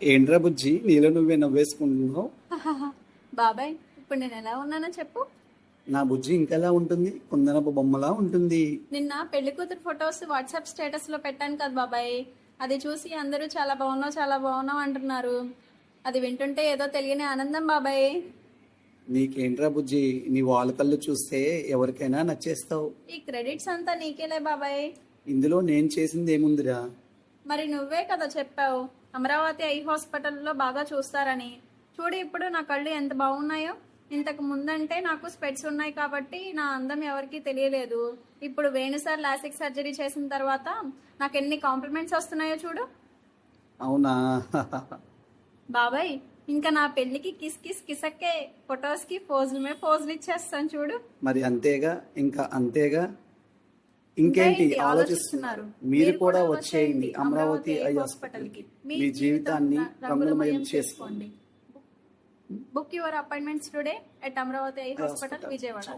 ఏంట్రా బుజ్జి, నీలో నువ్వే నవ్వేసుకుంటున్నావు? బాబాయ్, ఇప్పుడు నేను ఎలా ఉన్నానో చెప్పు. నా బుజ్జి ఇంకెలా ఉంటుంది? కుందనపు బొమ్మలా ఉంటుంది. నిన్న పెళ్లి కూతురు ఫొటోస్ వాట్సాప్ స్టేటస్ లో పెట్టాను కదా బాబాయ్, అది చూసి అందరూ చాలా బాగున్నావు చాలా బాగున్నావు అంటున్నారు. అది వింటుంటే ఏదో తెలియని ఆనందం బాబాయ్. నీకేంట్రా బుజ్జి, నీ వాళ్ళ కళ్ళు చూస్తే ఎవరికైనా నచ్చేస్తావు. ఈ క్రెడిట్స్ అంతా నీకేలే బాబాయ్. ఇందులో నేను చేసింది ఏముందిరా? మరి నువ్వే కదా చెప్పావు అమరావతి ఐ హాస్పిటల్లో బాగా చూస్తారని. చూడు ఇప్పుడు నా కళ్ళు ఎంత బాగున్నాయో. ఇంతకు ముందంటే నాకు స్పెట్స్ ఉన్నాయి కాబట్టి నా అందం ఎవరికీ తెలియలేదు. ఇప్పుడు వేణుసార్ లాసిక్ సర్జరీ చేసిన తర్వాత నాకు ఎన్ని కాంప్లిమెంట్స్ వస్తున్నాయో చూడు. అవునా? బాబాయ్, ఇంకా నా పెళ్లికి కిస్ కిస్ కిసక్కే ఫొటోస్ కి పోజులు ఇచ్చేస్తాను చూడు. మరి అంతేగా, ఇంకా అంతేగా. ఇంకేంటి ఆలోచిస్తున్నారు? మీరు కూడా వచ్చేయండి అమరావతి ఐ హాస్పిటల్ కి. మీ జీవితాన్ని రంగులమయం చేసుకోండి. Book your appointments today at Amaravati eye hospital, Vijayawada.